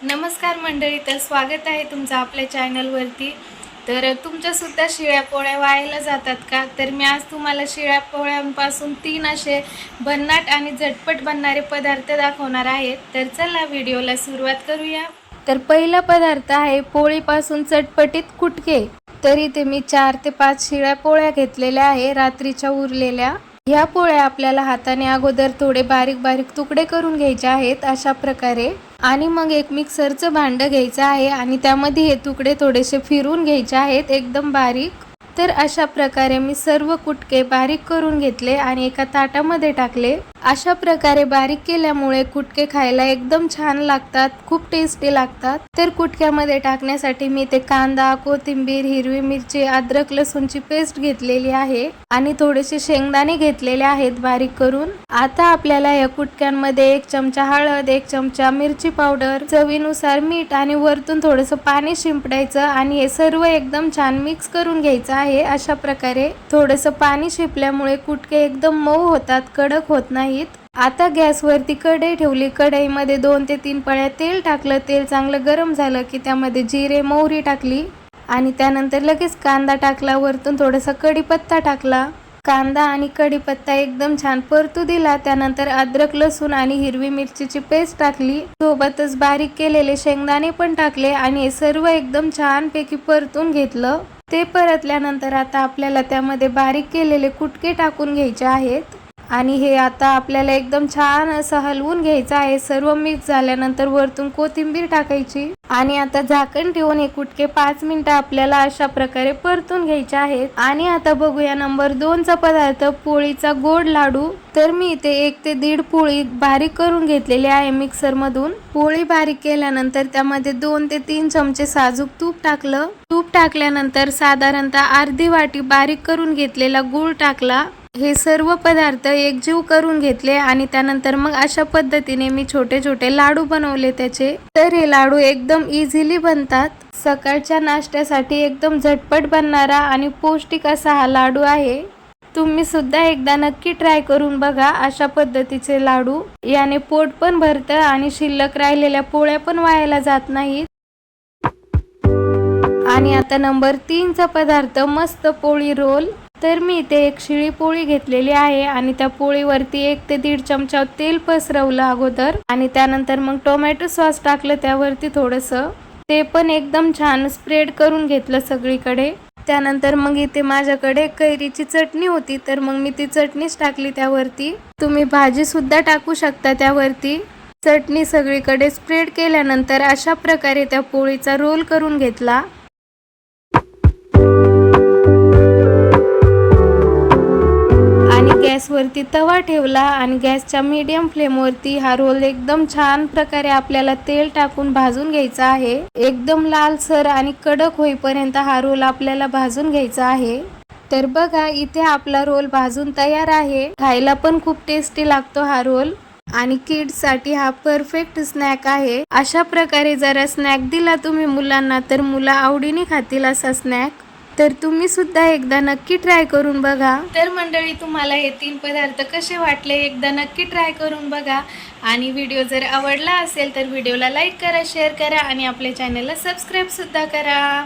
नमस्कार मंडळी, तर स्वागत आहे तुमचं आपल्या चॅनलवरती। तर तुमच्यासुद्धा शिळ्या पोळ्या वायाला जातात का? तर मी आज तुम्हाला शिळ्या पोळ्यांपासून 3 असे भन्नाट आणि झटपट बनणारे पदार्थ दाखवणार आहे। तर चला व्हिडिओला सुरुवात करूया। तर पहिला पदार्थ आहे पोळीपासून चटपटीत कुटके। तर इथे मी 4 ते 5 शिळ्या पोळ्या घेतलेल्या आहे, रात्रीच्या उरलेल्या। ह्या पोळ्या आपल्याला हाताने अगोदर थोडे बारीक बारीक तुकडे करून घ्यायचे आहेत अशा प्रकारे। आणि मग एक मिक्सरचं भांडं घ्यायचं आहे आणि त्यामध्ये हे तुकडे थोडेसे फिरून घ्यायचे आहेत एकदम बारीक। तर अशा प्रकारे मी सर्व कुटके बारीक करून घेतले आणि एका ताटामध्ये टाकले। अशा प्रकारे बारीक केल्यामुळे कुटके खायला एकदम छान लागतात, खूप टेस्टी लागतात। तर कुटक्यामध्ये टाकण्यासाठी मी ते कांदा, कोथिंबीर, हिरवी मिरची, अद्रक लसूणची पेस्ट घेतलेली आहे आणि थोडेसे शेंगदाणे घेतलेले आहेत बारीक करून। आता आपल्याला या कुटक्यांमध्ये 1 चमचा हळद, 1 चमचा मिरची पावडर, चवीनुसार मीठ आणि वरतून थोडंसं पाणी शिंपडायचं आणि हे सर्व एकदम छान मिक्स करून घ्यायचं आहे। अशा प्रकारे थोडंसं पाणी शिंपल्यामुळे कुटके एकदम मऊ होतात, कडक होत नाहीत। आता गॅसवरती कढई ठेवली, कढईमध्ये 2 ते 3 पळ्या तेल टाकलं। तेल चांगलं गरम झालं की त्यामध्ये जिरे, मोहरी टाकली आणि त्यानंतर लगेच कांदा टाकला, वरतून थोडासा कढीपत्ता टाकला। कांदा आणि कढीपत्ता एकदम छान परतू दिला। त्यानंतर अद्रक, लसूण आणि हिरवी मिरचीची पेस्ट टाकली, सोबतच बारीक केलेले शेंगदाणे पण टाकले आणि हे सर्व एकदम छान पैकी परतून घेतलं। ते परतल्यानंतर आता आपल्याला त्यामध्ये बारीक केलेले कुटके टाकून घ्यायचे आहेत आणि हे आता आपल्याला एकदम छान असं हलवून घ्यायचं आहे। सर्व मिक्स झाल्यानंतर वरतून कोथिंबीर टाकायची आणि आता झाकण ठेवून हे कुटके 5 मिनिटं आपल्याला अशा प्रकारे परतून घ्यायचे आहेत। आणि आता बघूया नंबर 2 चा पदार्थ, पोळीचा गोड लाडू। तर मी इथे 1 ते 1.5 पोळी बारीक करून घेतलेली आहे मिक्सर मधून। पोळी बारीक केल्यानंतर त्यामध्ये 2 ते 3 चमचे साजूक तूप टाकलं। तूप टाकल्यानंतर साधारणतः अर्धी वाटी बारीक करून घेतलेला गूळ टाकला। हे सर्व पदार्थ एकजीव करून घेतले आणि त्यानंतर मग अशा पद्धतीने मी छोटे छोटे लाडू बनवले त्याचे। तर हे लाडू एकदम इझिली बनतात, सकाळच्या नाश्त्यासाठी एकदम झटपट बनणारा आणि पौष्टिक असा हा लाडू आहे। तुम्ही सुद्धा एकदा नक्की ट्राय करून बघा अशा पद्धतीचे लाडू। याने पोट पण भरतं आणि शिल्लक राहिलेल्या पोळ्या पण वायाला जात नाहीत। आणि आता नंबर 3 चा पदार्थ, मस्त पोळी रोल। तर मी इथे एक शिळी पोळी घेतलेली आहे आणि त्या पोळीवरती 1 ते 1.5 चमचा तेल पसरवलं अगोदर आणि त्यानंतर मग टोमॅटो सॉस टाकलं त्यावरती थोडंसं। ते पण एकदम छान स्प्रेड करून घेतलं सगळीकडे। त्यानंतर मग इथे माझ्याकडे कैरीची चटणी होती, तर मग मी ती चटणीच टाकली त्यावरती। तुम्ही भाजी सुद्धा टाकू शकता त्यावरती। चटणी सगळीकडे स्प्रेड केल्यानंतर अशा प्रकारे त्या पोळीचा रोल करून घेतला। गॅसवरती तवा ठेवला आणि गॅसच्या मीडियम फ्लेमवरती हा रोल एकदम छान प्रकारे आपल्याला तेल टाकून भाजून घ्यायचा आहे। एकदम लालसर आणि कडक होईपर्यंत हा रोल आपल्याला भाजून घ्यायचा आहे। तर बघा इथे आपला रोल भाजून तयार आहे। खायला पण खूप टेस्टी लागतो हा रोल आणि किड्स साठी हा परफेक्ट स्नॅक आहे। अशा प्रकारे जरा स्नॅक दिला तुम्ही मुलांना तर मुलं आवडीने खातील असा स्नॅक। तर तुम्ही सुद्धा एकदा नक्की ट्राय करून बघा। तर मंडळी, तुम्हाला हे 3 पदार्थ कसे वाटले एकदा नक्की ट्राय करून बघा आणि व्हिडिओ जर आवडला असेल तर व्हिडिओला लाईक करा, शेअर करा आणि आपल्या चॅनलला सबस्क्राईब सुद्धा करा।